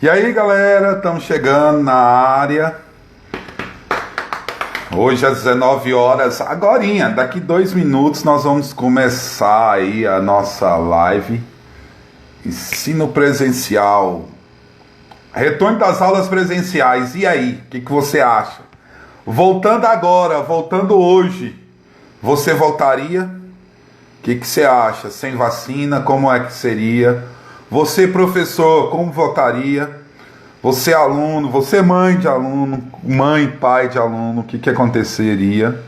E aí, galera, estamos chegando na área. Hoje às 19 horas, agorinha, daqui 2 minutos nós vamos começar aí a nossa live. Ensino presencial. Retorno das aulas presenciais. E aí, o que você acha? Voltando agora, voltando hoje, você voltaria? O que você acha? Sem vacina, como é que seria? Você, professor, como votaria? Você, aluno, você, mãe de aluno, mãe, pai de aluno, o que aconteceria?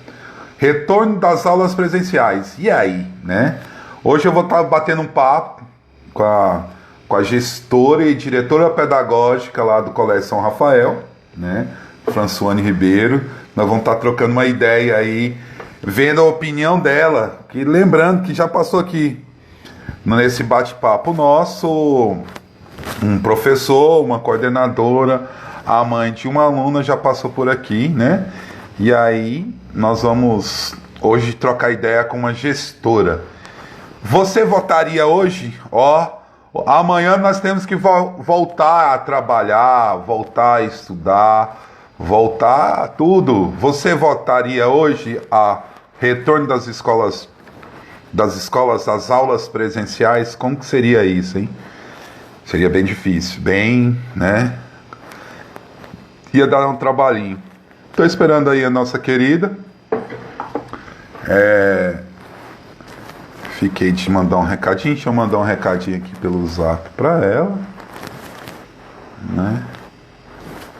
Retorno das aulas presenciais. E aí, né? Hoje eu vou estar batendo um papo com a gestora e diretora pedagógica lá do Colégio São Rafael, né? Françoane Ribeiro. Nós vamos estar trocando uma ideia aí, vendo a opinião dela. Que, lembrando que já passou aqui nesse bate-papo nosso um professor, uma coordenadora, a mãe de uma aluna já passou por aqui, né? E aí nós vamos hoje trocar ideia com uma gestora. Você votaria hoje? Amanhã nós temos que voltar a trabalhar, voltar a estudar, voltar a tudo. Você votaria hoje a retorno das escolas às aulas presenciais? Como que seria isso, hein? Seria bem difícil, bem, né? Ia dar um trabalhinho. Tô esperando aí a nossa querida. Fiquei de mandar um recadinho. Deixa eu mandar um recadinho aqui pelo zap pra ela, né?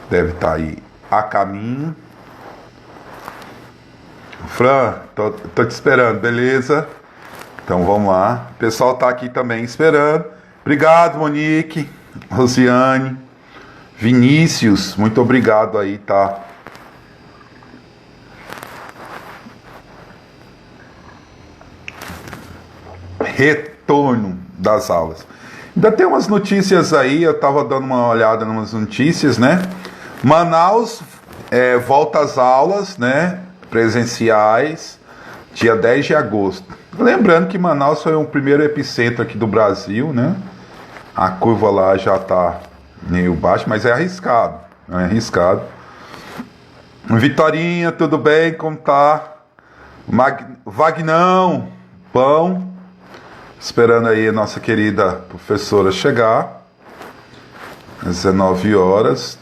Deve estar aí a caminho. Fran, tô te esperando, beleza? Então vamos lá. O pessoal tá aqui também esperando. Obrigado, Monique, Rosiane, Vinícius, muito obrigado aí, tá? Retorno das aulas. Ainda tem umas notícias aí, eu tava dando uma olhada em umas notícias, né? Manaus volta às aulas, né? Presenciais, dia 10 de agosto. Lembrando que Manaus foi o primeiro epicentro aqui do Brasil, né? A curva lá já tá meio baixa, mas é arriscado. É arriscado. Vitorinha, tudo bem? Como tá? Vagnão, pão. Esperando aí a nossa querida professora chegar. Às 19 horas.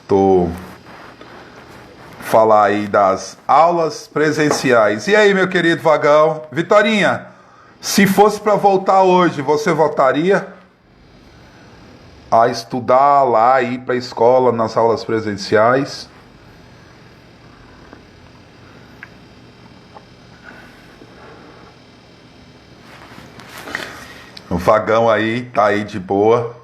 Falar aí das aulas presenciais. E aí, meu querido Vagão? Vitorinha, se fosse para voltar hoje, você voltaria a estudar lá, ir para a escola nas aulas presenciais? O Vagão aí, tá aí de boa.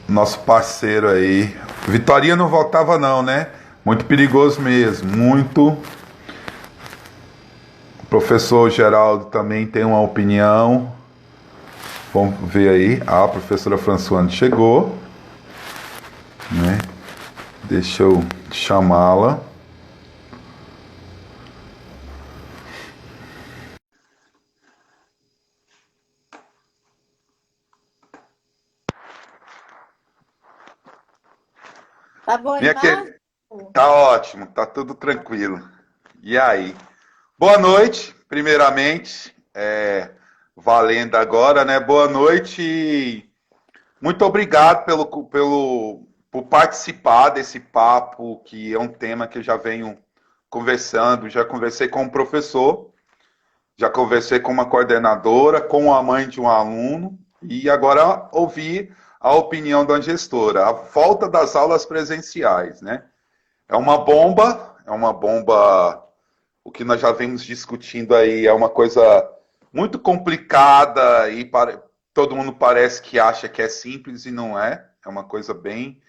Nosso parceiro aí. Vitorinha não voltava não, né? Muito perigoso mesmo, muito. O professor Geraldo também tem uma opinião. Vamos ver aí. A professora Françoane chegou, né? Deixa eu chamá-la. Tá bom, Minha Inácio? querida, tá ótimo, tá tudo tranquilo. E aí? Boa noite, primeiramente. Valendo agora, né? Boa noite. Muito obrigado por participar desse papo, que é um tema que eu já venho conversando. Já conversei com um professor, já conversei com uma coordenadora, com a mãe de um aluno, e agora ouvi a opinião da gestora. A volta das aulas presenciais, né? É uma bomba. O que nós já vemos discutindo aí é uma coisa muito complicada e todo mundo parece que acha que é simples e não é. É uma coisa bem.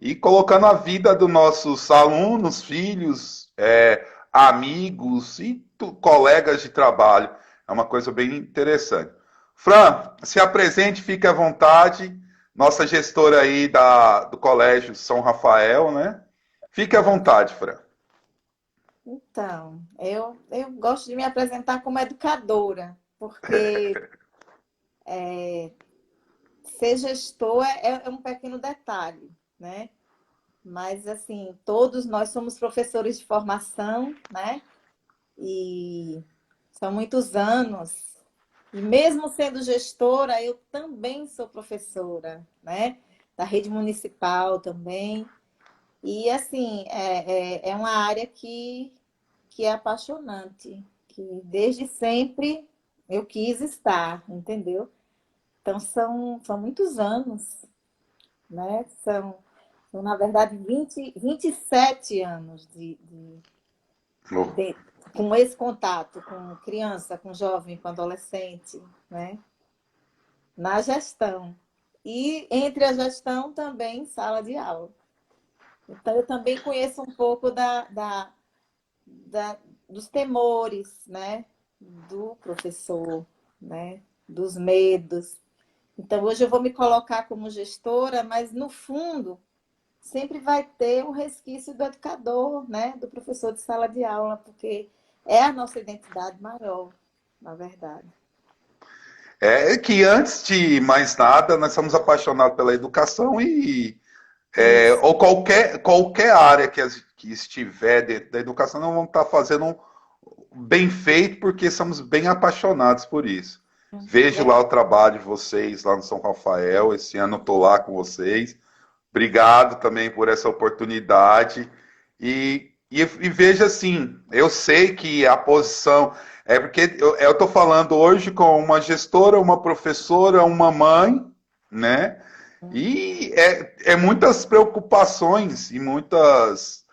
E colocando a vida dos nossos alunos, filhos, amigos e colegas de trabalho. É uma coisa bem interessante. Fran, se apresente, fique à vontade. Nossa gestora aí do Colégio São Rafael, né? Fique à vontade, Fran. Então, eu gosto de me apresentar como educadora, porque ser gestor é um pequeno detalhe, né? Mas, assim, todos nós somos professores de formação, né? E são muitos anos. E mesmo sendo gestora, eu também sou professora, né? Da rede municipal também. E, assim, é uma área que é apaixonante, que desde sempre eu quis estar, entendeu? Então, são muitos anos, né? São na verdade, 27 anos Oh, de- com esse contato com criança, com jovem, com adolescente, né? Na gestão. E entre a gestão também sala de aula. Então, eu também conheço um pouco dos temores, né? Do professor, né? Dos medos. Então, hoje eu vou me colocar como gestora, mas no fundo sempre vai ter o resquício do educador, né? Do professor de sala de aula, porque é a nossa identidade maior, na verdade. é que antes de mais nada, nós somos apaixonados pela educação e Isso. ou qualquer área que estiver dentro da educação, nós vamos estar fazendo bem feito porque somos bem apaixonados por isso. Vejo lá o trabalho de vocês lá no São Rafael, esse ano estou lá com vocês. Obrigado também por essa oportunidade. E veja assim, eu sei que a posição. É porque eu estou falando hoje com uma gestora, uma professora, uma mãe, né? E é muitas preocupações e muitas.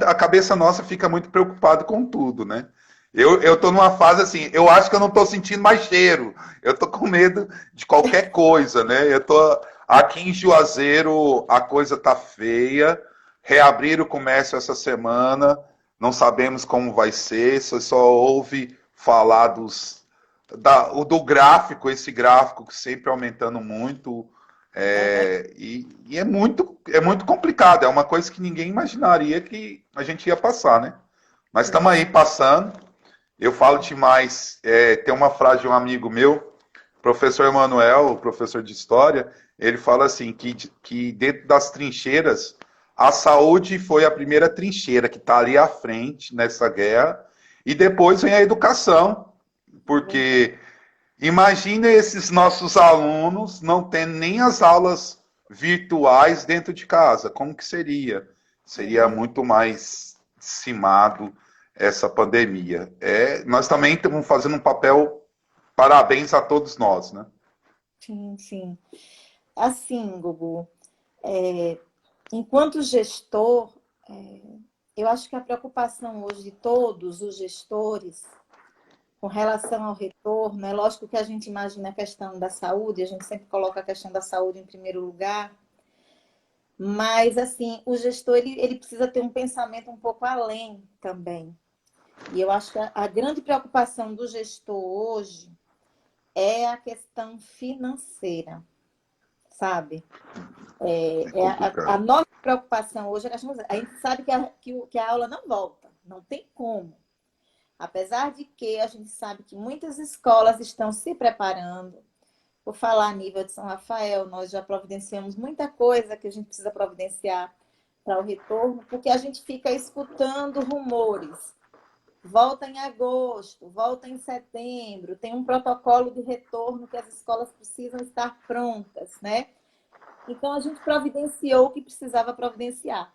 A cabeça nossa fica muito preocupada com tudo, né? Eu tô numa fase assim, eu acho que eu não tô sentindo mais cheiro. Eu tô com medo de qualquer coisa, né? Eu tô aqui em Juazeiro, a coisa tá feia. Reabrir o comércio essa semana, não sabemos como vai ser. Você só ouve falar do gráfico, esse gráfico que sempre aumentando muito. E é muito complicado. É uma coisa que ninguém imaginaria que a gente ia passar, né? Mas estamos aí Isso. passando. Eu falo demais. Tem uma frase de um amigo meu, professor Emanuel, professor de história, ele fala assim que dentro das trincheiras, a saúde foi a primeira trincheira que está ali à frente nessa guerra, e depois vem a educação, porque imagina esses nossos alunos não tendo nem as aulas virtuais dentro de casa, como que seria? Seria Verdade. muito mais cimado essa pandemia. Nós também estamos fazendo um papel, parabéns a todos nós, né? Sim, sim. Assim, Gugu, enquanto gestor, eu acho que a preocupação hoje de todos os gestores com relação ao retorno, é lógico que a gente imagina a questão da saúde, a gente sempre coloca a questão da saúde em primeiro lugar, mas assim, o gestor ele precisa ter um pensamento um pouco além também. E eu acho que a grande preocupação do gestor hoje é a questão financeira, sabe? É A complicado. nossa preocupação hoje é a questão, a gente sabe que a aula não volta, não tem como. Apesar de que a gente sabe que muitas escolas estão se preparando. Por falar a nível de São Rafael, nós já providenciamos muita coisa que a gente precisa providenciar para o retorno, porque a gente fica escutando rumores. Volta em agosto, volta em setembro, tem um protocolo de retorno que as escolas precisam estar prontas, né? Então a gente providenciou o que precisava providenciar.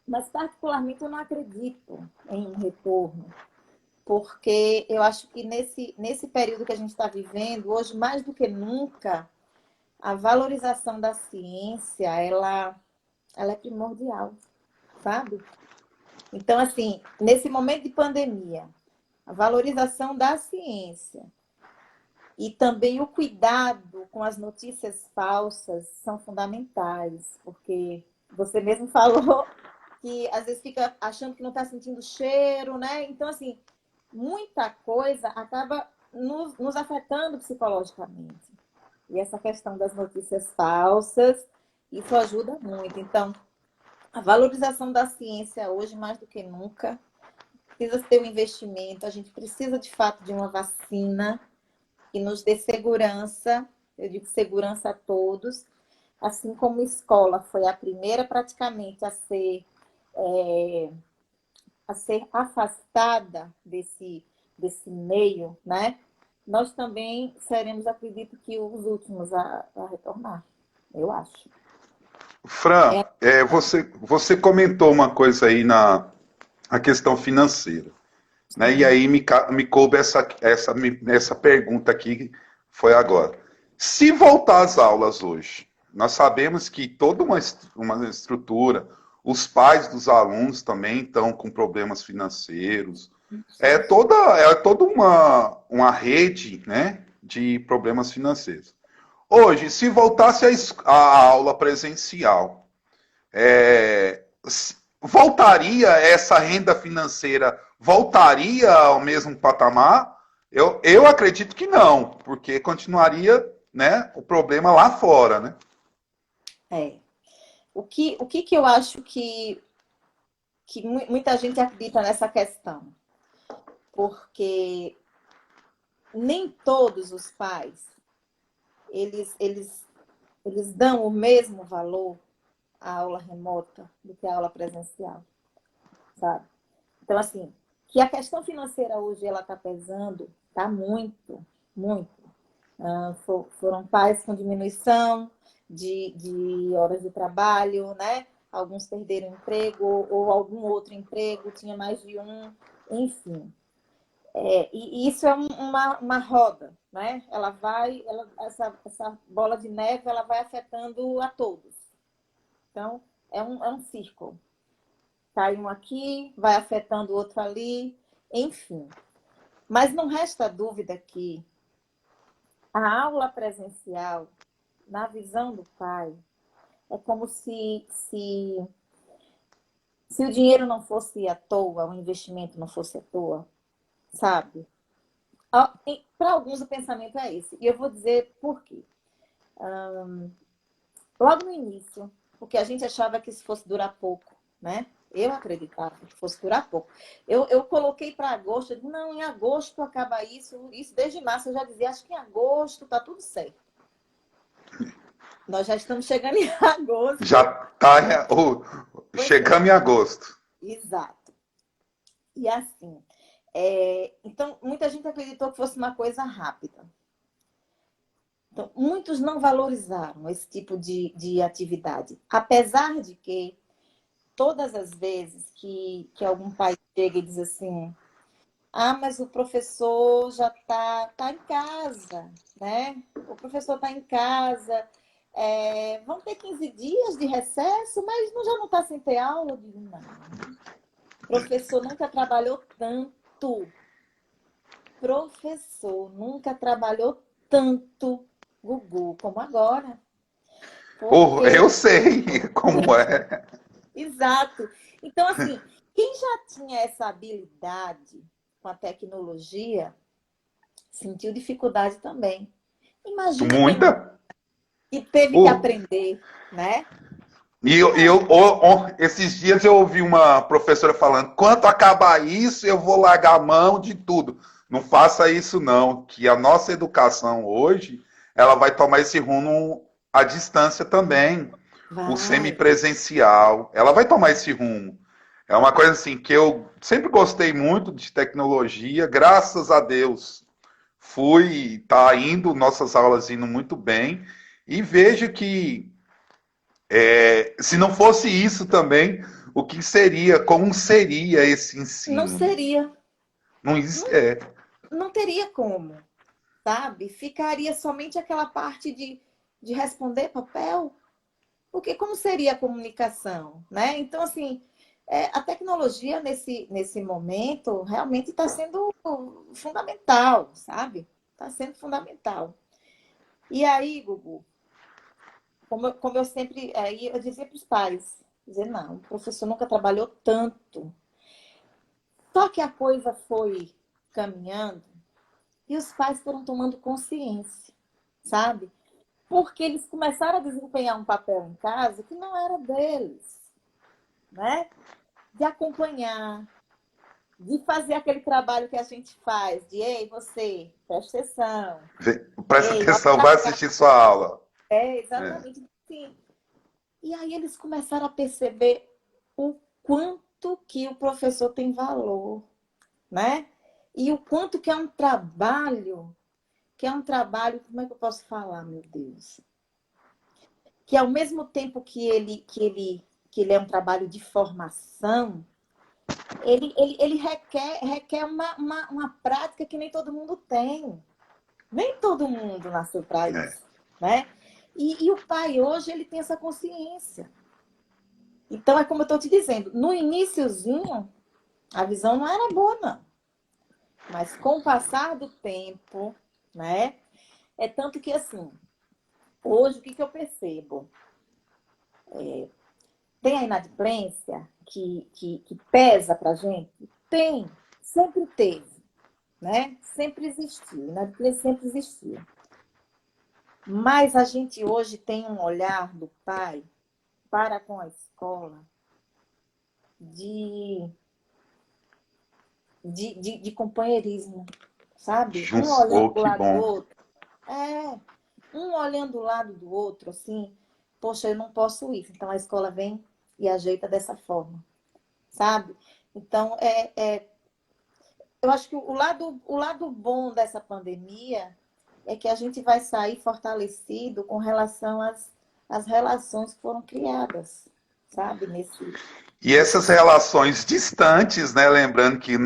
Mas particularmente eu não acredito em um retorno, porque eu acho que nesse período que a gente está vivendo, hoje mais do que nunca, a valorização da ciência, ela é primordial, sabe? Então, assim, nesse momento de pandemia, a valorização da ciência e também o cuidado com as notícias falsas são fundamentais, porque você mesmo falou que às vezes fica achando que não está sentindo cheiro, né? Então, assim, muita coisa acaba nos afetando psicologicamente. E essa questão das notícias falsas, isso ajuda muito. Então, a valorização da ciência hoje, mais do que nunca, precisa ter um investimento. A gente precisa, de fato, de uma vacina que nos dê segurança. eu digo segurança a todos, assim como a escola foi a primeira praticamente a ser afastada desse meio, né? Nós também seremos, acredito que, os últimos a retornar, eu acho. Fran, É, você comentou uma coisa aí na a questão financeira, né? E sim, aí me coube essa pergunta aqui, foi agora. Se voltar às aulas hoje, nós sabemos que toda uma estrutura, os pais dos alunos também estão com problemas financeiros, é toda uma rede, né, de problemas financeiros. Hoje, se voltasse a aula presencial, voltaria essa renda financeira, voltaria ao mesmo patamar? Eu acredito que não, porque continuaria, né, o problema lá fora, né? é. O que eu acho que muita gente acredita nessa questão? Porque nem todos os pais, eles, eles, eles dão o mesmo valor à aula remota do que à aula presencial, sabe? Então, assim, que a questão financeira hoje ela está pesando, está muito, muito. Foram pais com diminuição de horas de trabalho, né? Alguns perderam emprego ou algum outro emprego, tinha mais de um, enfim. E isso é uma roda, né? Essa bola de neve, ela vai afetando a todos. Então, é um círculo. Cai um aqui, vai afetando o outro ali, enfim. Mas não resta dúvida que a aula presencial, na visão do pai, é como se o dinheiro não fosse à toa, o investimento não fosse à toa, sabe? Para alguns o pensamento é esse. E eu vou dizer por quê. Logo no início, porque a gente achava que isso fosse durar pouco, né? Eu acreditava que fosse durar pouco. Eu coloquei para agosto, eu disse, não, em agosto acaba isso desde março eu já dizia, acho que em agosto tá tudo certo. Nós já estamos chegando em Já agosto. está Pois é, chegamos em agosto. exato. E assim, então muita gente acreditou que fosse uma coisa rápida. Então, muitos não valorizaram esse tipo de atividade. Apesar de que todas as vezes que algum pai chega e diz assim, mas o professor já tá em casa, né? O professor está em casa, vão ter 15 dias de recesso, mas já não está sem ter aula? Eu digo, não. O professor nunca trabalhou tanto. Professor nunca trabalhou tanto, Gugu, como agora. Oh, Porque eu sei como é. exato. Então, assim, quem já tinha essa habilidade com a tecnologia, sentiu dificuldade também. Imagina quem não Muita. e teve que Oh, aprender, né? e Imagina. esses dias eu ouvi uma professora falando: quando acabar isso, eu vou largar a mão de tudo. Não faça isso, não, que a nossa educação hoje ela vai tomar esse rumo à distância também, o Vai. semipresencial, ela vai tomar esse rumo. É uma coisa assim que eu sempre gostei muito de tecnologia, graças a Deus. Tá indo, nossas aulas indo muito bem, e vejo que se não fosse isso também, o que seria, como seria esse Não ensino, né? seria. Não, Não, é, não teria como, sabe? Ficaria somente aquela parte de responder papel. Porque como seria a comunicação, né? Então, assim, a tecnologia nesse momento realmente está sendo fundamental, sabe? Está sendo fundamental. E aí, Gugu, como eu sempre, aí eu dizia para os pais, dizer, não, o professor nunca trabalhou tanto. Só que a coisa foi caminhando e os pais foram tomando consciência, sabe? Porque eles começaram a desempenhar um papel em casa que não era deles, né? De acompanhar, de fazer aquele trabalho que a gente faz, de ei, você, presta atenção, Presta ei, olha atenção, pra vai cá. assistir sua aula. É, É. exatamente assim. E aí eles começaram a perceber o quanto que o professor tem valor, né? E o quanto que é um trabalho, como é que eu posso falar, meu Deus? Que ao mesmo tempo que ele é um trabalho de formação, ele requer uma prática que nem todo mundo tem. Nem todo mundo nasceu para É. isso, né? E o pai hoje, ele tem essa consciência. Então, é como eu estou te dizendo, no iniciozinho, a visão não era boa, não. Mas com o passar do tempo, né? É tanto que, assim, hoje, o que, que eu percebo? Tem a inadimplência que pesa pra gente? Tem, sempre teve, né? Sempre existiu, inadimplência sempre existiu. Mas a gente hoje tem um olhar do pai para com a escola de, de companheirismo, sabe? Um olhando Oh, para o que lado do bom. outro. É, um olhando o lado do outro, assim, poxa, eu não posso ir. Então a escola vem e ajeita dessa forma, sabe? Então, eu acho que o lado bom dessa pandemia é que a gente vai sair fortalecido com relação às relações que foram criadas, sabe? E essas Nesses... relações distantes, né? Lembrando que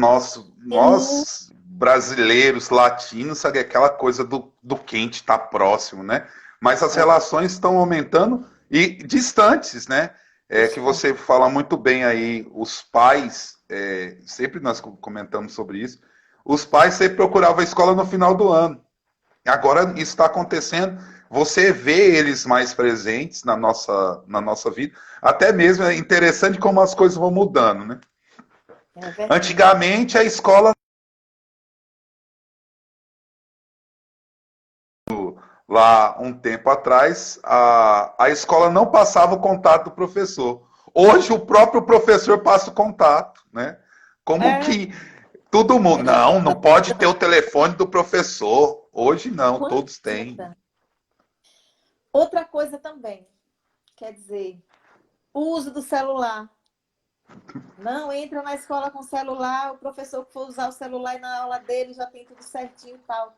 Sim, nós brasileiros, latinos, sabe aquela coisa do quente estar tá próximo, né? Mas as é, relações estão aumentando e distantes, né? É que distante. você fala muito bem aí, os pais, sempre nós comentamos sobre isso, os pais sempre procuravam a escola no final do ano. Agora isso está acontecendo, você vê eles mais presentes na nossa vida. Até mesmo é interessante como as coisas vão mudando, né? É verdade. Antigamente a escola, lá um tempo atrás, a escola não passava o contato do professor. Hoje o próprio professor passa o contato, né? Como É, que todo mundo, é não, não pode ter o telefone do professor. Hoje não, quanto todos têm. mudando. Outra coisa também, quer dizer, o uso do celular. Não entra na escola com celular, o professor que for usar o celular e na aula dele já tem tudo certinho e tal.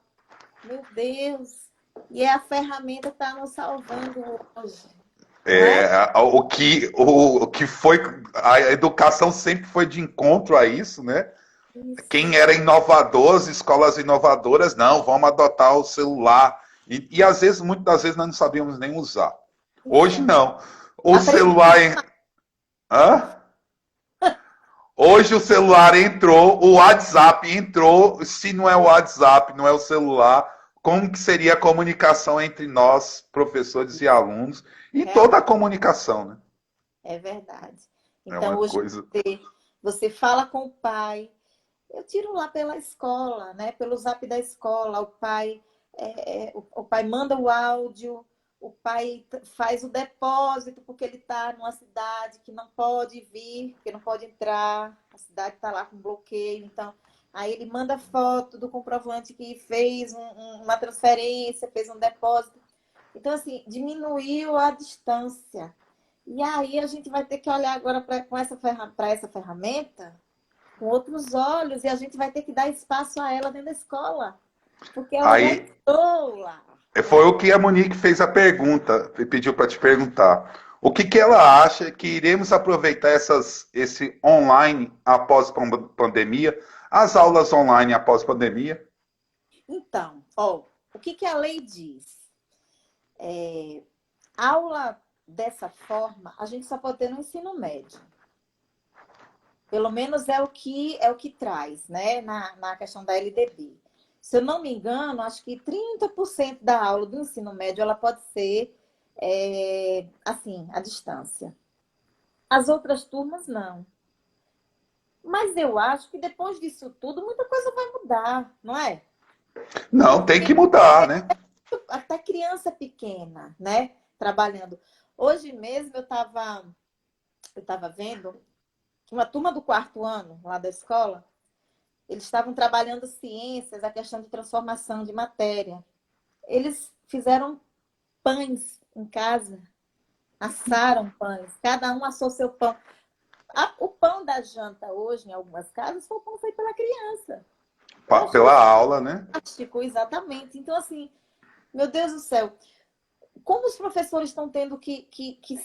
Meu Deus! E é a ferramenta que está nos salvando hoje, né? O que foi, a educação sempre foi de encontro a isso, né? Isso. Quem era inovador, as escolas inovadoras, não, vamos adotar o celular. E às vezes, muitas das vezes, nós não sabíamos nem usar. Hoje Então, não. O aprendi. celular. Hã? Hoje o celular entrou, o WhatsApp entrou. Se não é o WhatsApp, não é o celular, como que seria a comunicação entre nós, professores e alunos, e toda a Realmente, comunicação, né? é verdade. É Então, uma hoje coisa. você fala com o pai. Eu tiro lá pela escola, né? Pelo zap da escola. O pai manda o áudio, o pai faz o depósito, porque ele está numa cidade que não pode vir, que não pode entrar, a cidade está lá com bloqueio. Então, aí ele manda foto do comprovante que fez uma transferência, fez um depósito. Então, assim, diminuiu a distância. E aí a gente vai ter que olhar agora para essa ferramenta com outros olhos e a gente vai ter que dar espaço a ela dentro da escola, porque ela já Aí entrou lá, foi né? o que a Monique fez a pergunta, pediu para te perguntar. O que, que ela acha que iremos aproveitar esse online após pandemia, as aulas online após pandemia? Então, ó, o que a lei diz? Aula dessa forma, a gente só pode ter no ensino médio. Pelo menos é o que traz, né, na questão da LDB. Se eu não me engano, acho que 30% da aula do ensino médio ela pode ser assim, à distância. As outras turmas não. Mas eu acho que depois disso tudo, muita coisa vai mudar, não é? Não, tem que Porque mudar, né? até criança pequena, né? Trabalhando. Hoje mesmo eu tava vendo uma turma do quarto ano lá da escola. Eles estavam trabalhando ciências, a questão de transformação de matéria. Eles fizeram pães em casa, assaram pães, cada um assou seu pão. O pão da janta hoje, em algumas casas, foi o pão feito pela criança. Eu acho Pela isso aula, né? fantástico, exatamente. Então, assim, meu Deus do céu, como os professores estão tendo que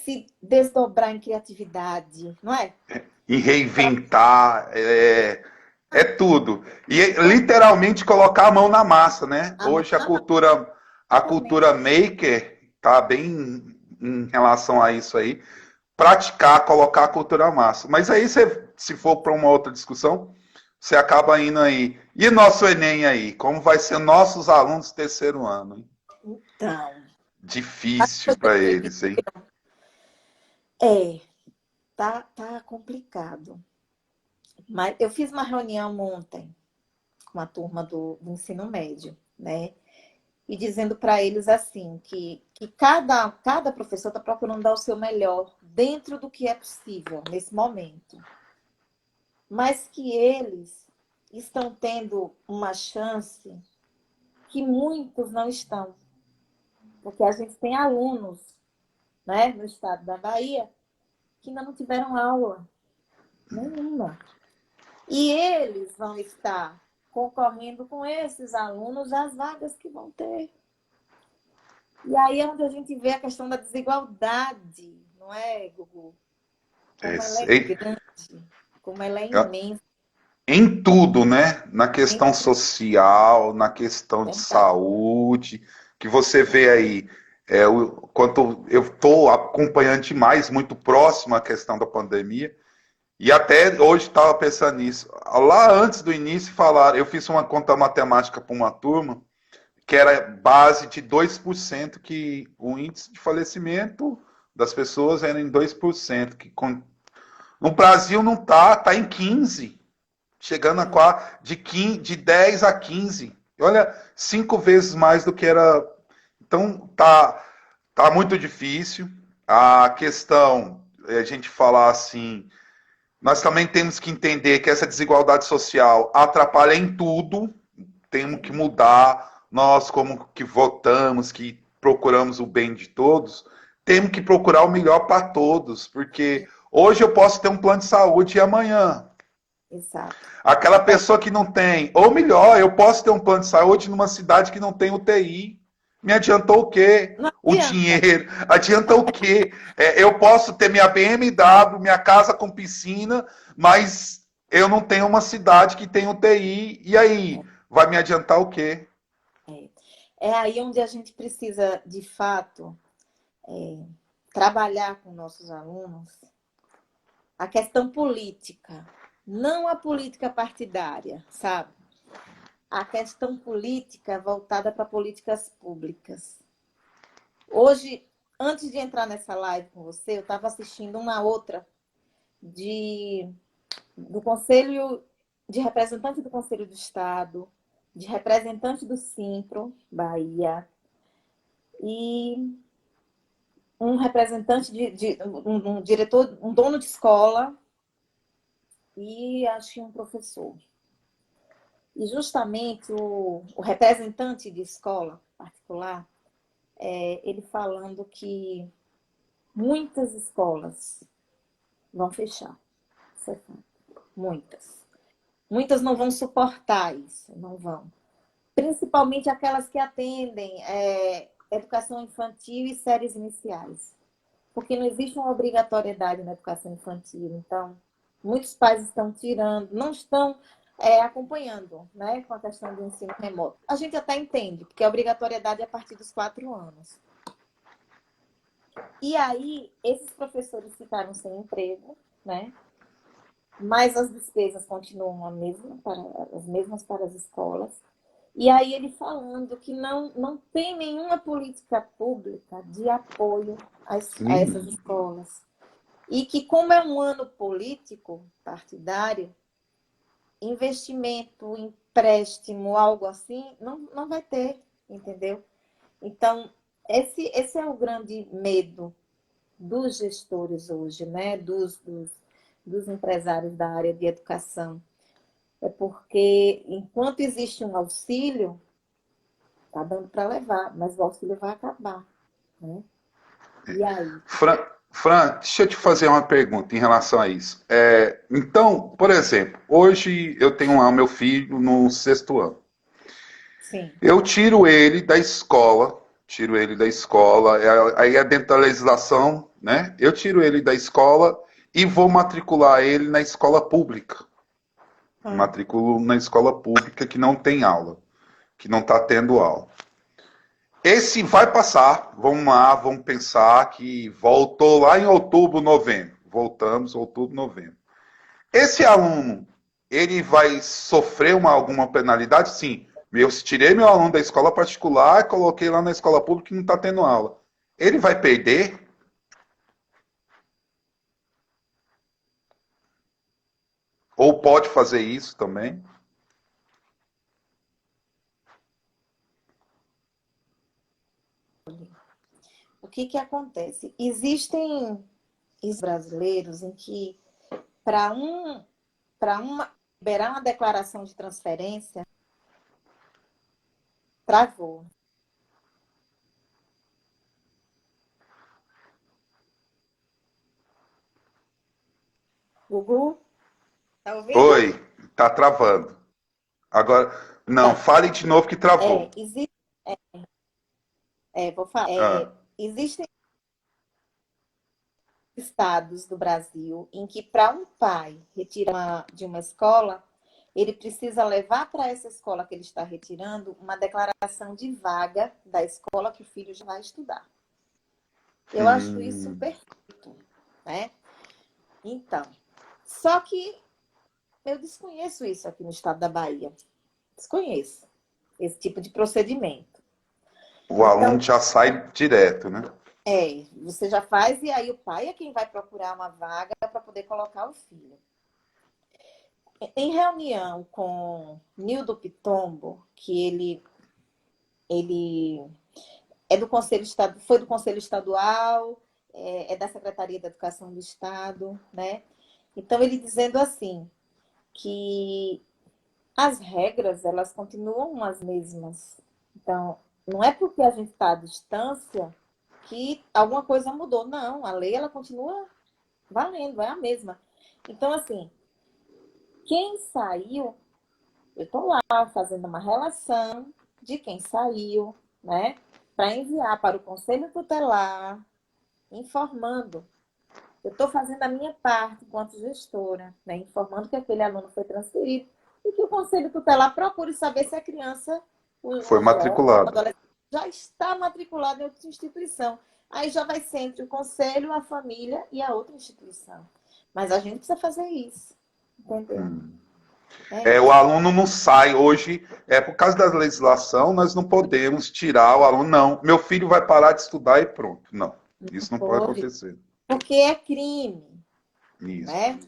se desdobrar em criatividade, não é? E reinventar, é tudo. E literalmente colocar a mão na massa, né? A mão Hoje na massa, a exatamente. cultura maker tá bem em relação a isso aí. Praticar, colocar a cultura massa. Mas aí, se for para uma outra discussão, você acaba indo aí. E nosso Enem aí? Como vai ser nossos alunos do terceiro ano? Hein? Então, Difícil para eles, hein? tá complicado. Mas eu fiz uma reunião ontem com a turma do ensino médio, né? E dizendo para eles assim, que cada professor está procurando dar o seu melhor dentro do que é possível nesse momento. Mas que eles estão tendo uma chance que muitos não estão. Porque a gente tem alunos, né, no estado da Bahia que ainda não tiveram aula nenhuma. E eles vão estar concorrendo com esses alunos às vagas que vão ter. E aí é onde a gente vê a questão da desigualdade, não é, Gugu? Como ela é grande, como ela é imensa. Em tudo, né? Na É questão social, na questão de verdade. saúde, que você vê aí, quanto eu estou acompanhando demais, muito próximo à questão da pandemia, e até hoje estava pensando nisso. Lá antes do início, falaram, eu fiz uma conta matemática para uma turma, que era base de 2%, que o índice de falecimento das pessoas era em 2%, no Brasil não tá em 15%. Chegando a de 10 a 15. Olha, 5 vezes mais do que era. Então, tá muito difícil. A questão, a gente falar assim, nós também temos que entender que essa desigualdade social atrapalha em tudo. Temos que mudar. Nós, como que votamos, que procuramos o bem de todos, temos que procurar o melhor para todos, porque hoje eu posso ter um plano de saúde e amanhã Exato. aquela pessoa que não tem, ou melhor, eu posso ter um plano de saúde numa cidade que não tem UTI. Me adiantou o quê? Não O adianta. dinheiro. Adianta o quê? Eu posso ter minha BMW, minha casa com piscina, mas eu não tenho uma cidade que tem UTI. E aí? Vai me adiantar o quê? É aí onde a gente precisa, de fato, trabalhar com nossos alunos a questão política, não a política partidária, sabe? A questão política voltada para políticas públicas. Hoje, antes de entrar nessa live com você, eu estava assistindo uma outra do Conselho, de representante do Conselho do Estado, de representante do Simpro, Bahia, e um representante um diretor, um dono de escola e acho que um professor. E justamente o representante de escola particular, ele falando que muitas escolas vão fechar. Isso é fato. Muitas. Muitas não vão suportar isso, não vão. Principalmente aquelas que atendem educação infantil e séries iniciais. Porque não existe uma obrigatoriedade na educação infantil. Então, muitos pais estão tirando, não estão acompanhando, né, com a questão do ensino remoto. A gente até entende, porque a obrigatoriedade é a partir dos 4 anos. E aí, esses professores ficaram sem emprego, né? Mas as despesas continuam as mesmas para as escolas. E aí ele falando que não tem nenhuma política pública de apoio a essas escolas. E que, como é um ano político partidário, investimento, empréstimo, algo assim, não vai ter, entendeu? Então, esse é o grande medo dos gestores hoje, né? Dos empresários da área de educação. É porque, enquanto existe um auxílio, tá dando para levar, mas o auxílio vai acabar, né? E aí? Fran, deixa eu te fazer uma pergunta em relação a isso. Então, por exemplo, hoje eu tenho lá o meu filho no sexto ano. Sim. Eu tiro ele da escola, aí é dentro da legislação, né? Eu tiro ele da escola e vou matricular ele na escola pública. Hum. Matriculo na escola pública que não tem aula, que não está tendo aula. Esse vai passar, vamos lá, vamos pensar que voltou lá em outubro, novembro. Voltamos, outubro, novembro. Esse aluno, ele vai sofrer alguma penalidade? Sim. Eu tirei meu aluno da escola particular, coloquei lá na escola pública que não está tendo aula. Ele vai perder? Ou pode fazer isso também? O que que acontece? Existem brasileiros em que, para liberar uma declaração de transferência, travou. Gugu, tá ouvindo? Oi, tá travando. Agora, não, Tá. fale de novo que travou. Existe, vou falar, Ah, existem estados do Brasil em que, para um pai retirar de uma escola, ele precisa levar para essa escola que ele está retirando uma declaração de vaga da escola que o filho já vai estudar. Eu acho isso hum, perfeito, né? Então, só que eu desconheço isso aqui no estado da Bahia. Desconheço esse tipo de procedimento. o aluno Então, já sai direto, né? você já faz e aí o pai é quem vai procurar uma vaga para poder colocar o filho. Em reunião com Nildo Pitombo, que ele é do Conselho Estadual, foi do Conselho Estadual, é da Secretaria da Educação do Estado, né? Então ele dizendo assim que as regras elas continuam as mesmas. Então não é porque a gente está à distância que alguma coisa mudou, não. A lei ela continua valendo, é a mesma. Então assim, quem saiu, eu estou lá fazendo uma relação de quem saiu, né? Para enviar para o Conselho Tutelar, informando. Eu estou fazendo a minha parte enquanto gestora, né? Informando que aquele aluno foi transferido e que o Conselho Tutelar procure saber se a criança, Foi o jovem, o matriculado. adolescente, já está matriculado em outra instituição. Aí já vai ser entre o conselho, a família e a outra instituição. Mas a gente precisa fazer isso, entendeu? É O isso. aluno não sai hoje, por causa da legislação, nós não podemos tirar o aluno, não. Meu filho vai parar de estudar e pronto. Não, isso não pode Pode, acontecer. porque é crime, Isso. né?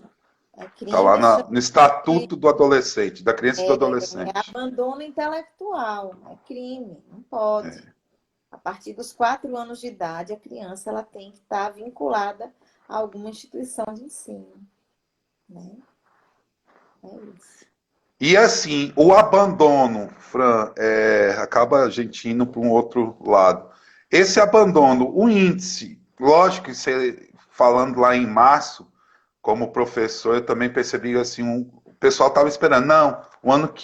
É Está lá crime, chama no de estatuto do adolescente, da criança e do adolescente. abandono intelectual, é crime, não pode. A partir dos 4 anos de idade, a criança ela tem que estar vinculada a alguma instituição de ensino, né? É isso. E assim, o abandono, Fran, acaba a gente indo para um outro lado. Esse abandono, o índice, lógico que você falando lá em março, como professor, eu também percebi assim, o pessoal estava esperando, não,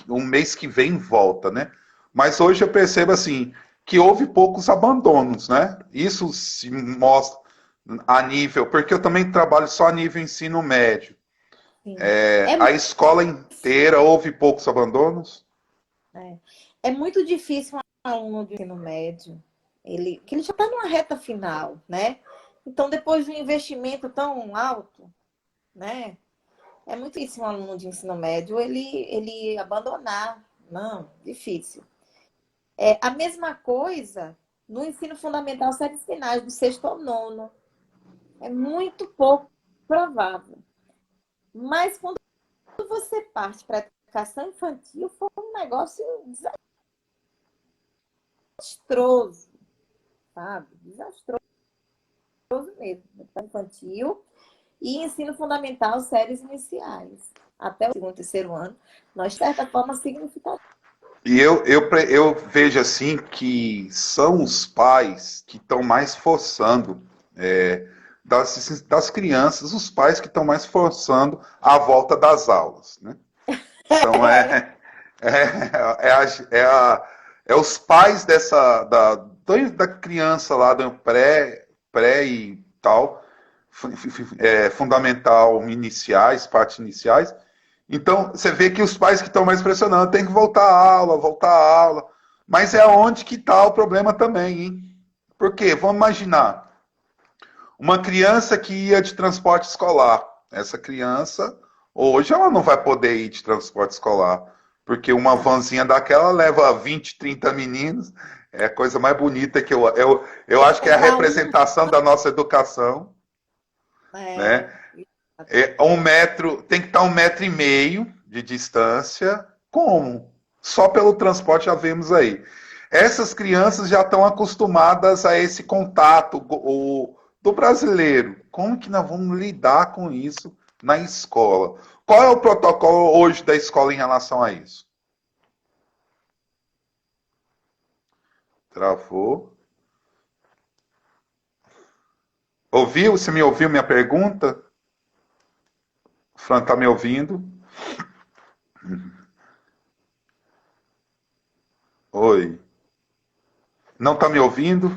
o mês que vem volta, né? Mas hoje eu percebo assim que houve poucos abandonos, né? Isso se mostra a nível, porque eu também trabalho só a nível ensino médio. Sim. É, A escola inteira houve poucos abandonos? é, é muito difícil um aluno de ensino médio, que ele já está numa reta final, né? Então, depois de um investimento tão alto, né? É muito difícil um aluno de ensino médio ele abandonar. Não, difícil. É a mesma coisa no ensino fundamental, séries finais, do sexto ao nono. É muito pouco provável. Mas quando você parte para a educação infantil, foi um negócio desastroso, sabe? Desastroso mesmo. Educação infantil. E ensino fundamental, séries iniciais. Até o segundo, terceiro ano, nós, de certa forma, significativa. E eu vejo assim que são os pais que estão mais forçando, das crianças, os pais que estão mais forçando a volta das aulas, né? Então é os pais da criança lá do pré e tal, fundamental iniciais, partes iniciais. Então, você vê que os pais que estão mais pressionando tem que voltar à aula, voltar à aula. Mas é onde que está o problema também, hein? Por quê? Vamos imaginar. Uma criança que ia de transporte escolar. Essa criança, hoje, ela não vai poder ir de transporte escolar. Porque uma Não. vanzinha daquela leva 20, 30 meninos. É a coisa mais bonita que eu acho que é a Para um, representação da nossa educação, é, né? Tem que estar 1,5 m de distância. Como? Só pelo transporte já vemos aí. Essas crianças já estão acostumadas a esse contato do brasileiro. Como que nós vamos lidar com isso na escola? Qual é o protocolo hoje da escola em relação a isso? Travou. Ouviu? Você me ouviu minha pergunta? Fran, tá me ouvindo? Oi. Não tá me ouvindo?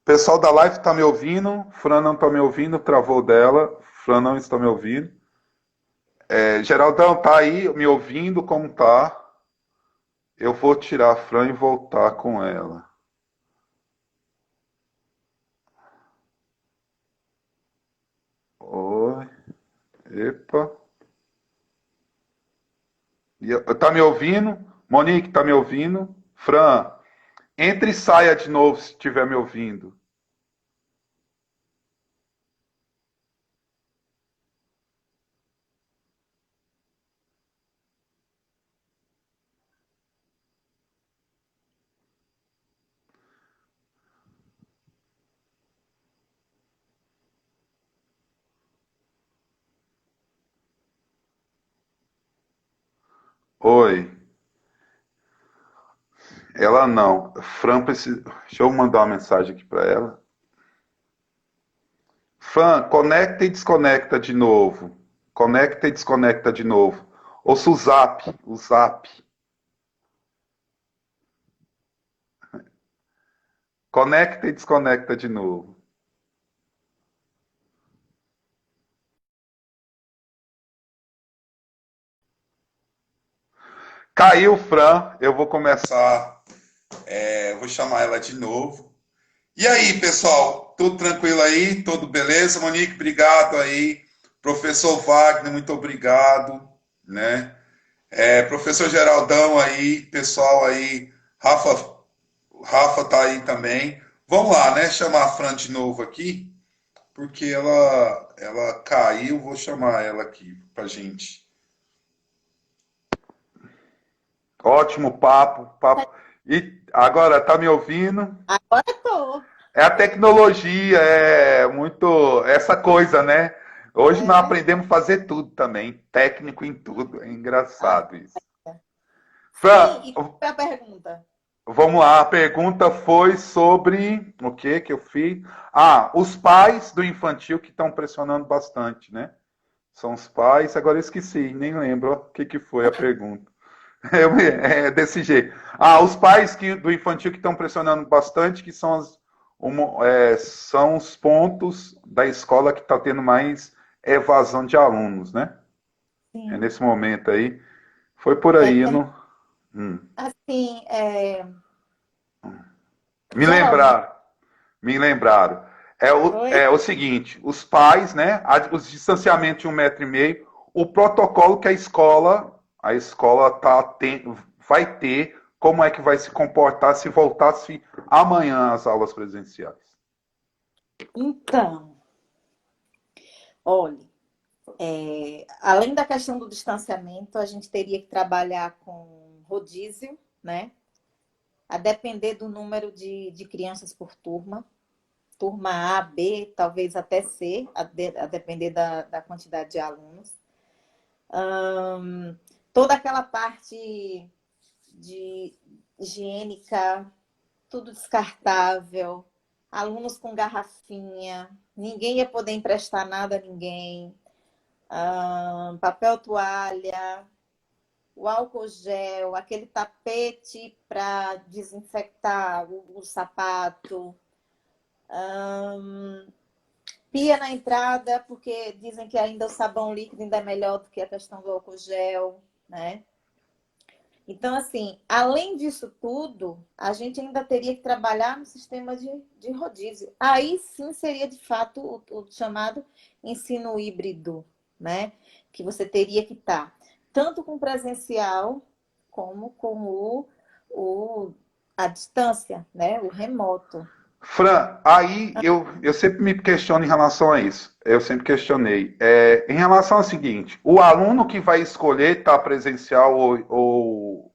Pessoal da live está me ouvindo? Fran não está me ouvindo, travou dela. Fran não está me ouvindo. Geraldão, tá aí me ouvindo? Como tá? Eu vou tirar a Fran e voltar com ela. Oi, epa. Tá me ouvindo? Monique, tá me ouvindo? Fran, entre e saia de novo se estiver me ouvindo. Oi. Ela não. Fran precisa. Deixa eu mandar uma mensagem aqui para ela. Fran, conecta e desconecta de novo. Conecta e desconecta de novo. Ouça o zap. O zap. Conecta e desconecta de novo. Caiu, Fran. Eu vou começar. Vou chamar ela de novo. E aí, pessoal? Tudo tranquilo aí? Tudo beleza? Monique, obrigado aí. Professor Wagner, muito obrigado. Né? Professor Geraldão aí, pessoal aí. Rafa tá aí também. Vamos lá, né? Chamar a Fran de novo aqui, porque ela caiu. Vou chamar ela aqui pra gente. Ótimo papo. E agora, tá me ouvindo? agora estou. É a tecnologia, é muito essa coisa, né? Hoje nós É, aprendemos a fazer tudo também, técnico em tudo. É ah, engraçado isso. sim, Fran, e qual foi a pergunta? vamos lá. A pergunta foi sobre o que eu fiz? Ah, os pais do infantil que estão pressionando bastante, né? São os pais. Agora eu esqueci, nem lembro o que foi a pergunta. É desse jeito. Ah, os pais do infantil que estão pressionando bastante, que são, são os pontos da escola que está tendo mais evasão de alunos, né? É Sim. nesse momento aí. Foi por É, aí, não? Hum. assim, Me geralmente lembraram, me lembraram. foi. É o seguinte, os pais, né? Os distanciamentos de 1,5 m, o protocolo que a escola vai ter, como é que vai se comportar se voltasse amanhã às aulas presenciais. Então, olhe, além da questão do distanciamento, a gente teria que trabalhar com rodízio, né? A depender do número de crianças por turma. turma A, B, talvez até C, a depender da quantidade de alunos. Toda aquela parte de higiênica, tudo descartável, alunos com garrafinha, ninguém ia poder emprestar nada a ninguém, papel toalha, o álcool gel, aquele tapete para desinfectar o sapato, pia na entrada, porque dizem que ainda o sabão líquido ainda é melhor do que a questão do álcool gel, né? Então, assim, além disso tudo, a gente ainda teria que trabalhar no sistema de rodízio. Aí sim seria, de fato, o chamado ensino híbrido, né? Que você teria que estar tanto com presencial como com a distância, né? O remoto. Fran, aí eu sempre me questiono em relação a isso. Eu sempre questionei. Em relação ao seguinte, o aluno que vai escolher estar presencial ou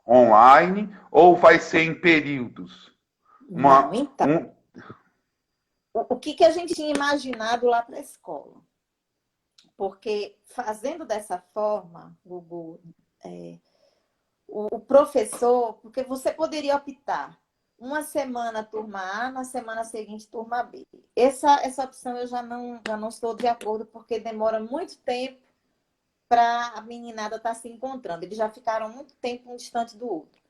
online, ou vai ser em períodos? Não, Uma, então. um, O que a gente tinha imaginado lá para a escola? Porque fazendo dessa forma, Gugu, o professor, porque você poderia optar uma semana turma A, na semana seguinte turma B. Essa opção eu já não estou de acordo, porque demora muito tempo para a meninada estar se encontrando. Eles já ficaram muito tempo um distante do outro.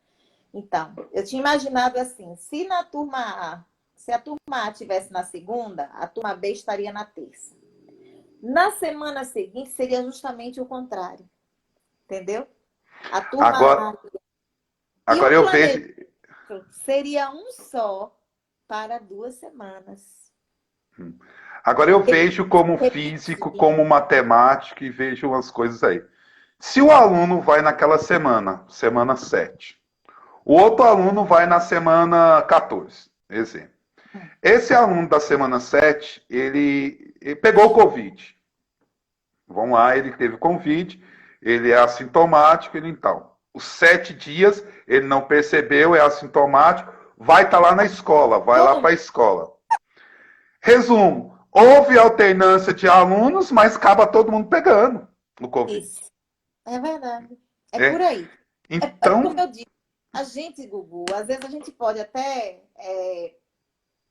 Então, eu tinha imaginado assim, se na turma A, se a turma A estivesse na segunda, a turma B estaria na terça. Na semana seguinte, seria justamente o contrário. Entendeu? A turma agora, A e agora o eu planejamento vejo. seria um só para 2 semanas. Agora eu vejo como físico, Repetir. como matemático e vejo umas coisas aí. Se o aluno vai naquela semana, semana 7, o outro aluno vai na semana 14, exemplo. Esse aluno da semana 7, ele pegou o Covid. Vamos lá, ele teve Covid, ele é assintomático, ele então. Os 7 dias, ele não percebeu, é assintomático, vai estar lá na escola, vai lá Todo para a escola. Resumo, houve alternância de alunos, mas acaba todo mundo pegando o Covid. isso. É verdade. É por É, aí. É como então, eu digo. A gente, Gugu, às vezes a gente pode até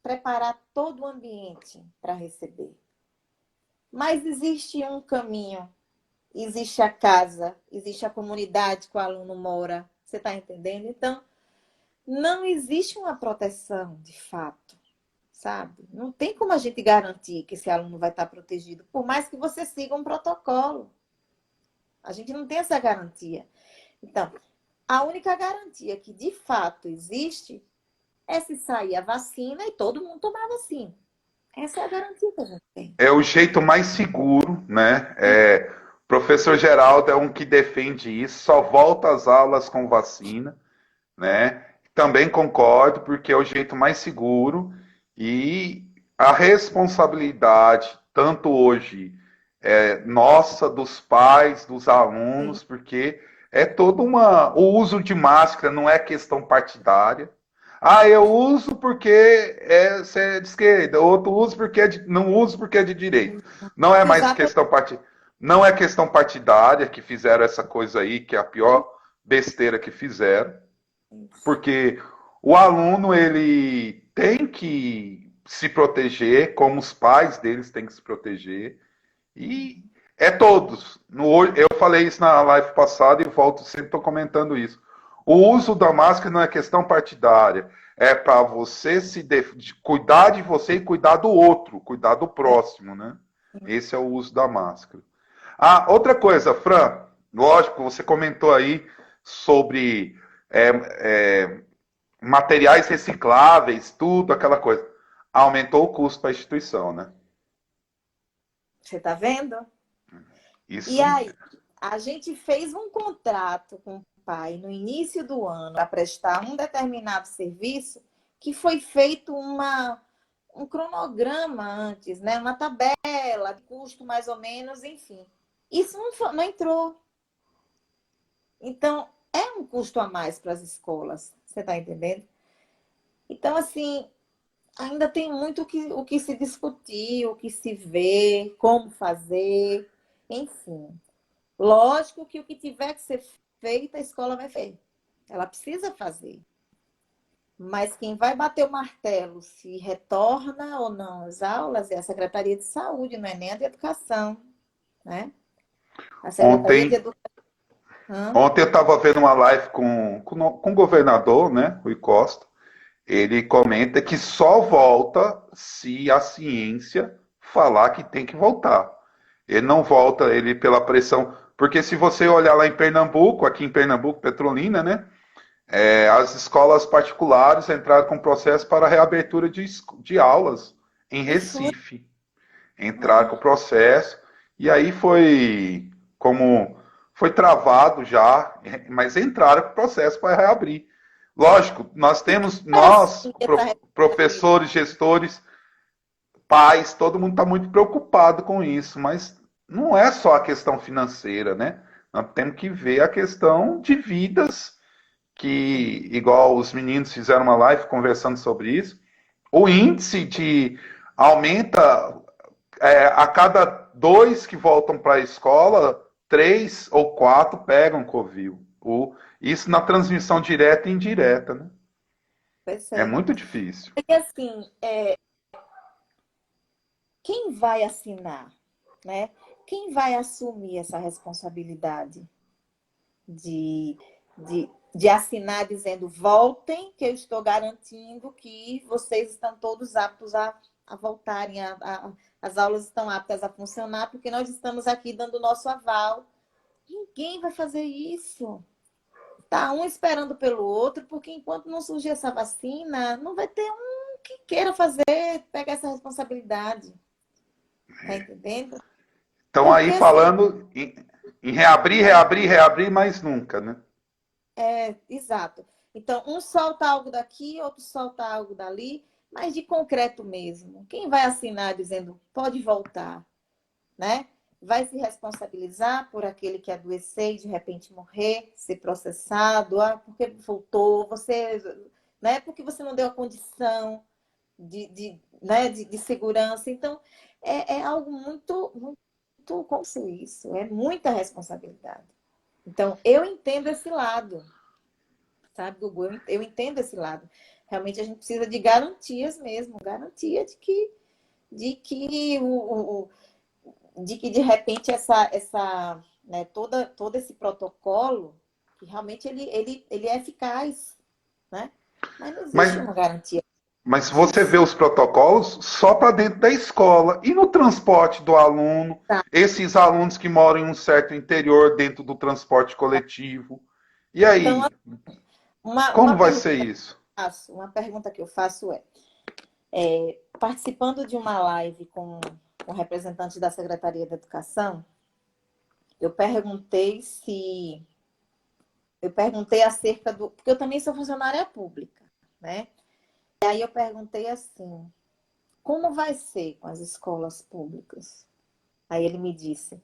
preparar todo o ambiente para receber. Mas existe um caminho. Existe a casa, existe a comunidade que o aluno mora. Você está entendendo? Então, não existe uma proteção de fato, sabe? Não tem como a gente garantir que esse aluno vai estar protegido, por mais que você siga um protocolo. A gente não tem essa garantia. Então, a única garantia que de fato existe é se sair a vacina e todo mundo tomar a vacina. Essa é a garantia que a gente tem. é o jeito mais seguro, né? Professor Geraldo é um que defende isso, só volta às aulas com vacina, né? Também concordo, porque é o jeito mais seguro e a responsabilidade, tanto hoje, nossa, dos pais, dos Sim. alunos, porque é todo uma. O uso de máscara não é questão partidária. Ah, eu uso porque você é de esquerda, outro uso porque não uso porque é de direita. Não é mais Exatamente. questão partidária. Não é questão partidária que fizeram essa coisa aí, que é a pior besteira que fizeram, porque o aluno ele tem que se proteger, como os pais deles têm que se proteger, e é todos. Eu falei isso na live passada e volto, sempre estou comentando isso. O uso da máscara não é questão partidária, é para você cuidar de você e cuidar do outro, cuidar do próximo, né? Esse é o uso da máscara. Ah, outra coisa, Fran, lógico, você comentou aí sobre é, é, materiais recicláveis, tudo, aquela coisa. Aumentou o custo para a instituição, né? Você está vendo? E Isso aí, a gente fez um contrato com o pai no início do ano para prestar um determinado serviço que foi feito um cronograma antes, né? Uma tabela de custo mais ou menos, enfim. Isso não entrou. Então, é um custo a mais para as escolas. Você está entendendo? Então, assim, ainda tem muito o que se discutir, o que se ver, como fazer, enfim. Lógico que o que tiver que ser feito, a escola vai fazer. Ela precisa fazer. Mas quem vai bater o martelo se retorna ou não às aulas é a Secretaria de Saúde, não é nem a de Educação, né? A Secretaria de Ontem, Educação. ontem eu estava vendo uma live com o governador, né, Rui Costa. Ele comenta que só volta se a ciência falar que tem que voltar. Ele não volta, ele pela pressão. Porque se você olhar lá em Pernambuco, aqui em Pernambuco, Petrolina, né? As escolas particulares entraram com processo para reabertura de aulas em Isso. Recife. Entraram com processo, e aí foi travado já, mas entraram com processo para reabrir. Lógico, nós temos, É nós, assim, essa responsabilidade. professores, gestores, pais, todo mundo está muito preocupado com isso, mas não é só a questão financeira, né? Nós temos que ver a questão de vidas, que, igual os meninos fizeram uma live conversando sobre isso, o índice de aumenta a cada dois que voltam para a escola, 3 ou 4 pegam Covid. Isso na transmissão direta e indireta, né? Pois É é. muito difícil. Porque assim, quem vai assinar, né? Quem vai assumir essa responsabilidade de, de assinar dizendo voltem, que eu estou garantindo que vocês estão todos aptos a voltarem, as aulas estão aptas a funcionar, porque nós estamos aqui dando o nosso aval. Ninguém vai fazer isso. Tá um esperando pelo outro, porque enquanto não surgir essa vacina, não vai ter um que queira fazer, pegar essa responsabilidade. Tá entendendo? Estão Porque aí assim, falando em reabrir, reabrir, reabrir, mas nunca, né? exato. Então, um solta algo daqui, outro solta algo dali, mas de concreto mesmo. Quem vai assinar dizendo pode voltar, né? Vai se responsabilizar por aquele que adoecer e de repente morrer, ser processado, porque voltou, você, né? Porque você não deu a condição né? de segurança. Então, é algo muito complexo isso, é muita responsabilidade. Então, eu entendo esse lado. Sabe, Gugu? Eu entendo esse lado. Realmente a gente precisa de garantias mesmo, garantia de que de que de repente né, todo esse protocolo, que realmente ele é eficaz, né? Mas não Mas, existe uma garantia mas você vê disso. os protocolos só para dentro da escola e no transporte do aluno, Tá. esses alunos que moram em um certo interior dentro do transporte coletivo. E Então, aí, uma como vai ser pergunta isso? uma pergunta que eu faço participando de uma live com representantes da Secretaria da Educação, eu perguntei se eu perguntei acerca do. Porque eu também sou funcionária pública, né? E aí eu perguntei assim: como vai ser com as escolas públicas? Aí ele me disse: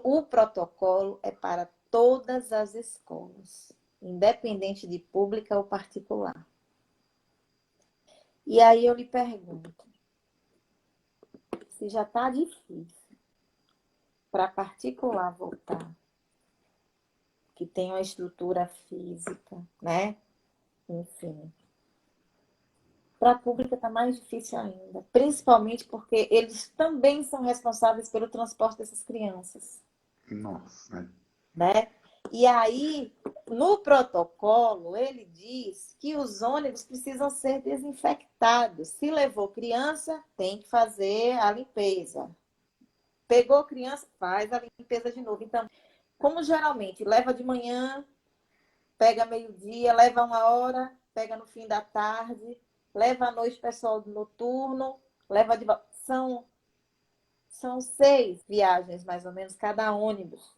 o protocolo é para todas as escolas, independente de pública ou particular. E aí eu lhe pergunto: se já está difícil para particular voltar, que tem uma estrutura física, né? Enfim. Para a pública está mais difícil ainda, principalmente porque eles também são responsáveis pelo transporte dessas crianças, Nossa, né? E aí, no protocolo, ele diz que os ônibus precisam ser desinfectados. Se levou criança, tem que fazer a limpeza. Pegou criança, faz a limpeza de novo. Então, como geralmente leva de manhã, pega meio-dia, leva 1 hora, pega no fim da tarde, leva à noite pessoal do noturno, leva de volta. São 6 viagens, mais ou menos, cada ônibus.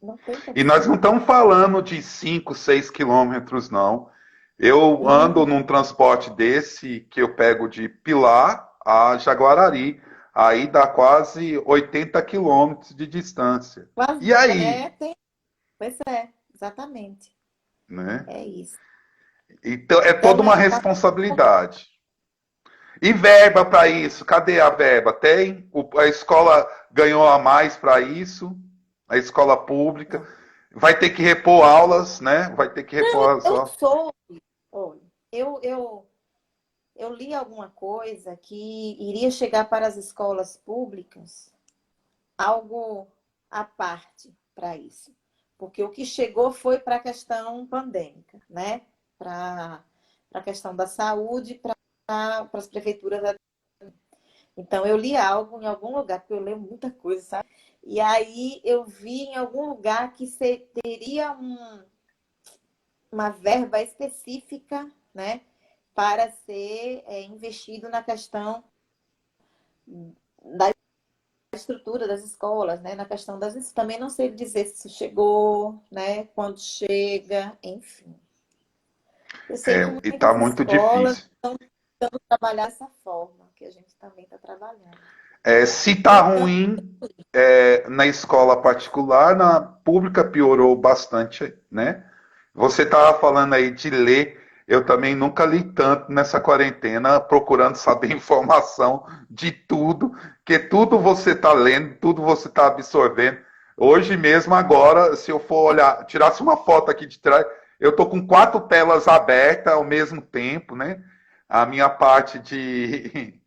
Não tem e nós não condição. estamos falando de 5, 6 quilômetros, não. Eu ando Hum, num transporte desse que eu pego de Pilar a Jaguarari. Aí dá quase 80 quilômetros de distância. quase, E aí? pois exatamente. Né? É isso. Então, é Quer toda uma mais? Tá? responsabilidade. E verba para isso? Cadê a verba? Tem? A escola ganhou a mais para isso? A escola pública? Não. Vai ter que repor aulas, né? Vai ter que repor as Eu aulas. sou, olha, eu li alguma coisa que iria chegar para as escolas públicas algo à parte para isso. Porque o que chegou foi para a questão pandêmica, né? Para a questão da saúde, para as prefeituras. Então, eu li algo em algum lugar, porque eu leio muita coisa, sabe? E aí eu vi em algum lugar que teria uma verba específica, né? Para ser investido na questão da estrutura das escolas, né? Na questão das. Também não sei dizer se chegou, né? Quando chega, enfim. Eu sei que E está muitas muito escolas difícil. estão trabalhando dessa forma, que a gente também está trabalhando. Se está Então, ruim na escola particular, na pública piorou bastante, né? Você estava falando aí de ler. Eu também nunca li tanto nessa quarentena, procurando saber informação de tudo, que tudo você está lendo, tudo você está absorvendo. Hoje mesmo, agora, se eu for olhar, tirasse uma foto aqui de trás, eu estou com 4 telas abertas ao mesmo tempo, né? A minha parte de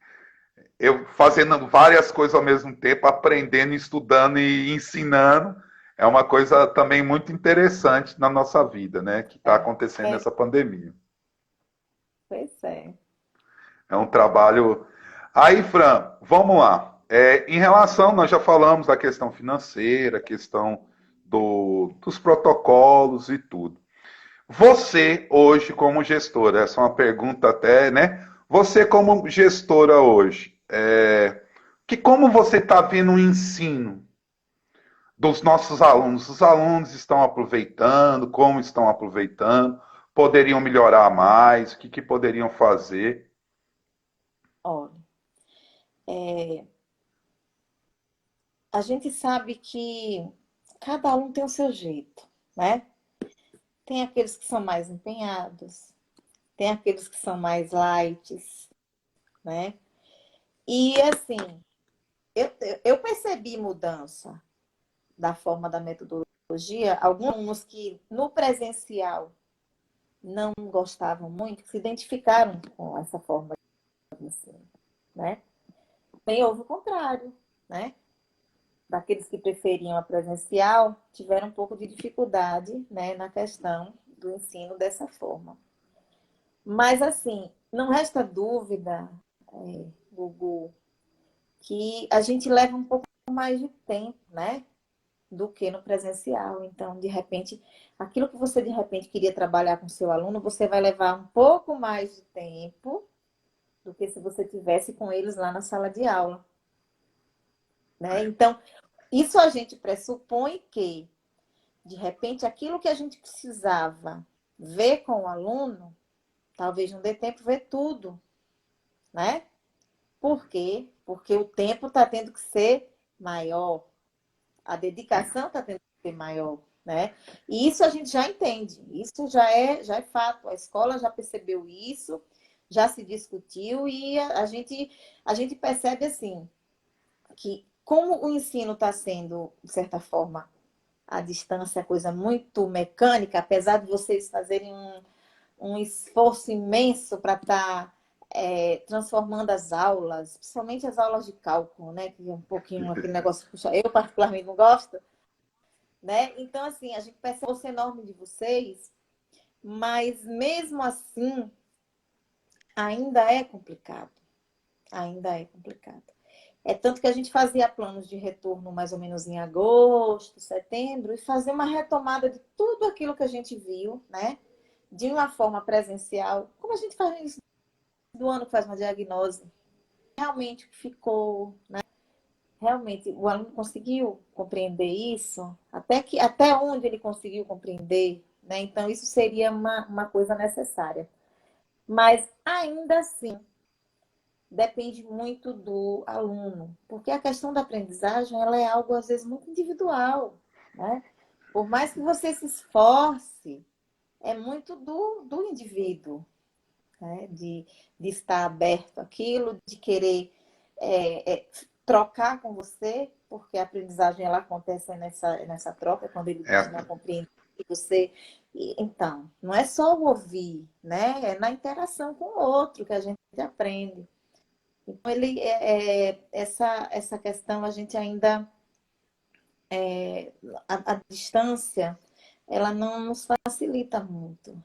eu fazendo várias coisas ao mesmo tempo, aprendendo, estudando e ensinando, é uma coisa também muito interessante na nossa vida, né? Que está acontecendo é, nessa pandemia. pois é. É um trabalho. Aí, Fran, vamos lá. Em relação, nós já falamos da questão financeira, a questão dos protocolos e tudo. Você, hoje, como gestora, essa é uma pergunta até, né? Você, como gestora hoje, como você está vendo o ensino dos nossos alunos? Os alunos estão aproveitando? Como estão aproveitando? Poderiam melhorar mais? O que poderiam fazer? Olha, a gente sabe que cada um tem o seu jeito, né? Tem aqueles que são mais empenhados, tem aqueles que são mais light, né? E assim, eu, eu percebi mudança da forma da metodologia. Alguns alunos que no presencial não gostavam muito, se identificaram com essa forma de ensino, né? Também houve o contrário, né? Daqueles que preferiam a presencial, tiveram um pouco de dificuldade, né, na questão do ensino dessa forma. Mas, assim, não resta dúvida, Gugu, que a gente leva um pouco mais de tempo, né, do que no presencial. Então, de repente, aquilo que você de repente queria trabalhar com seu aluno, você vai levar um pouco mais de tempo do que se você tivesse com eles lá na sala de aula, né? Então, isso a gente pressupõe que, de repente, aquilo que a gente precisava ver com o aluno, talvez não dê tempo ver tudo, né? Por quê? Porque o tempo está tendo que ser maior, a dedicação está tendo que ser maior, né? E isso a gente já entende, isso já é fato. A escola já percebeu isso, já se discutiu e a gente percebe assim que como o ensino está sendo, de certa forma, à distância, é coisa muito mecânica, apesar de vocês fazerem um esforço imenso para estar transformando as aulas, principalmente as aulas de cálculo, né? Que é um pouquinho aquele negócio, puxa, eu particularmente não gosto, né? Então, assim, a gente percebe o esforço enorme de vocês, mas mesmo assim, ainda é complicado. Ainda é complicado. É tanto que a gente fazia planos de retorno mais ou menos em agosto, setembro, e fazer uma retomada de tudo aquilo que a gente viu, né? De uma forma presencial, como a gente faz no início do ano, que faz uma diagnose. Realmente ficou, né? Realmente o aluno conseguiu compreender isso, até onde ele conseguiu compreender, né? Então, isso seria uma coisa necessária. Mas ainda assim, depende muito do aluno, porque a questão da aprendizagem ela é algo às vezes muito individual, né? Por mais que você se esforce, é muito do indivíduo, né? De estar aberto àquilo, de querer trocar com você, porque a aprendizagem ela acontece nessa troca, quando ele É, não compreende você. Então, não é só o ouvir, né? É na interação com o outro que a gente aprende. Então, essa questão a gente ainda, a distância, ela não nos facilita muito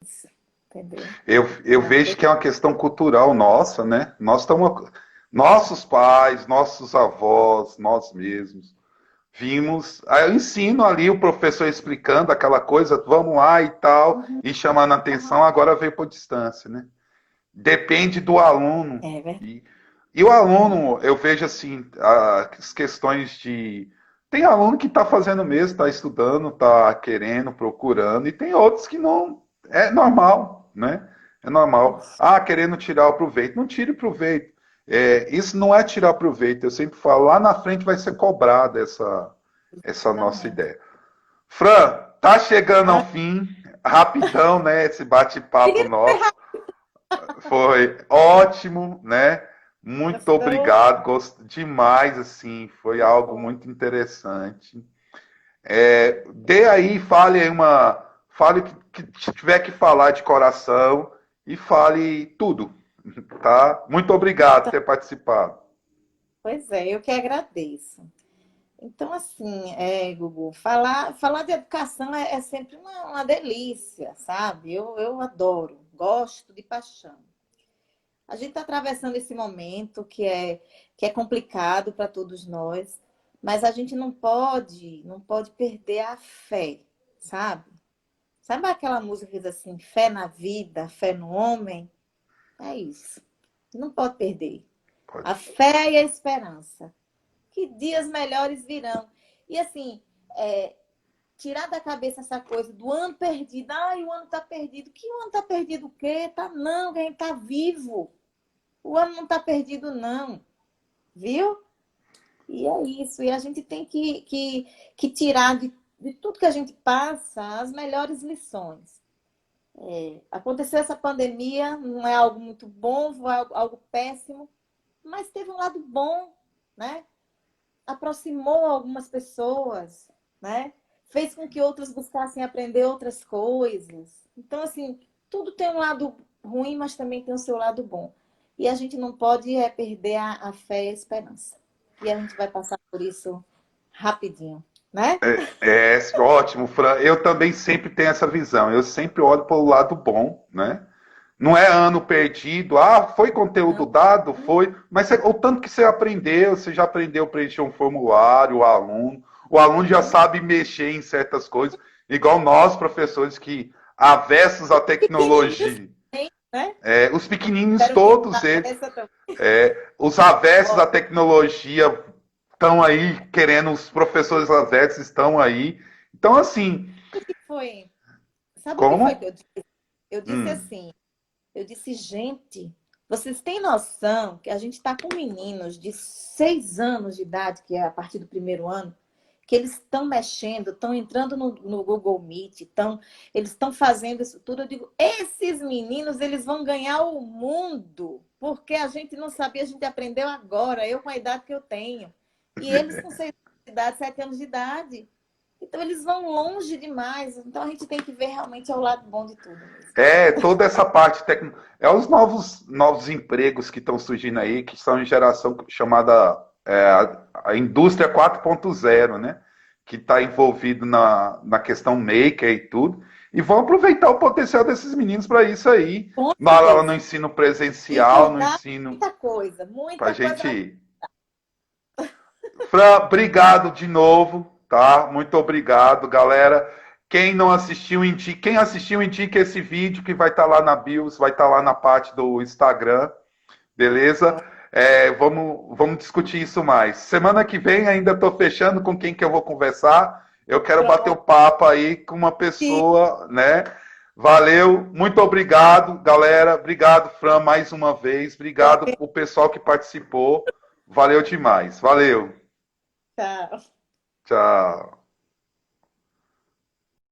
isso, entendeu? eu vejo que é uma questão cultural nossa, né? Nós estamos, nossos pais, nossos avós, nós mesmos, vimos, aí eu ensino ali o professor explicando aquela coisa, vamos lá e tal, Uhum. e chamando a atenção, agora veio por distância, né? Depende do aluno. É verdade. E o aluno, eu vejo assim, as questões de. Tem aluno que está fazendo mesmo, está estudando, está querendo, procurando, e tem outros que não. É normal, né? É normal. Ah, querendo tirar o proveito. Não tire proveito. Isso não é tirar proveito. Eu sempre falo, lá na frente vai ser cobrada essa nossa Exatamente. ideia. Fran, tá chegando ao Ah, fim, rapidão, né? Esse bate-papo menina, nosso. Foi ótimo, né? Muito gostou? obrigado, gosto demais, assim, foi algo muito interessante. Dê aí, fale aí fale o que tiver que falar de coração e fale tudo, tá? Muito obrigado por Então, ter participado. pois é, eu que agradeço. Então, assim, Gugu, falar de educação é sempre uma delícia, sabe? Eu adoro, gosto de paixão. A gente está atravessando esse momento que é complicado para todos nós, mas a gente não pode perder a fé, sabe? Sabe aquela música que diz assim, fé na vida, fé no homem? É isso. Não pode perder. Pode. A fé e a esperança. Que dias melhores virão. E assim, tirar da cabeça essa coisa do ano perdido. Ai, o ano está perdido. Que o ano está perdido o quê? Tá não, a gente está vivo. O ano não está perdido, não. Viu? E é isso. E a gente tem que tirar de tudo que a gente passa as melhores lições. Aconteceu essa pandemia, não é algo muito bom, foi algo péssimo, mas teve um lado bom, né? Aproximou algumas pessoas, né? Fez com que outras buscassem aprender outras coisas. Então, assim, tudo tem um lado ruim, mas também tem o seu lado bom. E a gente não pode perder a fé e a esperança. E a gente vai passar por isso rapidinho, né? Ótimo, Fran. Eu também sempre tenho essa visão. Eu sempre olho para o lado bom, né? Não é ano perdido. Ah, foi conteúdo Não. dado? Foi. Mas o tanto que você já aprendeu a preencher um formulário, o aluno já Uhum. sabe mexer em certas coisas, igual nós, professores, que avessos à Pequenininhos, tecnologia. né? Os pequeninos, Espero que todos eles, essa também. os avessos Ó, à tecnologia estão aí, querendo, os professores avessos estão aí. Então, assim, o que foi? Sabe o que foi que como? eu disse? Eu disse Hum, assim, eu disse, gente, vocês têm noção que a gente está com meninos de 6 anos de idade, que é a partir do primeiro ano, que eles estão mexendo, estão entrando no Google Meet, eles estão fazendo isso tudo. Eu digo, esses meninos, eles vão ganhar o mundo, porque a gente não sabia, a gente aprendeu agora, eu com a idade que eu tenho. E eles com 6 anos de idade, 7 anos de idade. Então, eles vão longe demais. Então, a gente tem que ver realmente o lado bom de tudo mesmo. toda essa parte técnica. É os novos empregos que estão surgindo aí, que são em geração chamada a indústria 4.0, né? Que está envolvido na questão maker e tudo. E vão aproveitar o potencial desses meninos para isso aí. Com Lá no certeza. ensino E presencial, vai no dar ensino. Para muita coisa gente vai. ir. Fran, obrigado de novo, tá? Muito obrigado, galera. Quem não assistiu, quem assistiu, indique esse vídeo que vai estar lá na BIOS, vai estar lá na parte do Instagram, beleza? Vamos discutir isso mais. Semana que vem ainda estou fechando com quem que eu vou conversar. Eu quero bater o Pronto. papo aí com uma pessoa, né? Valeu, muito obrigado, galera. Obrigado, Fran, mais uma vez. Obrigado o pessoal que participou. Valeu demais. Valeu. Tchau. Tchau.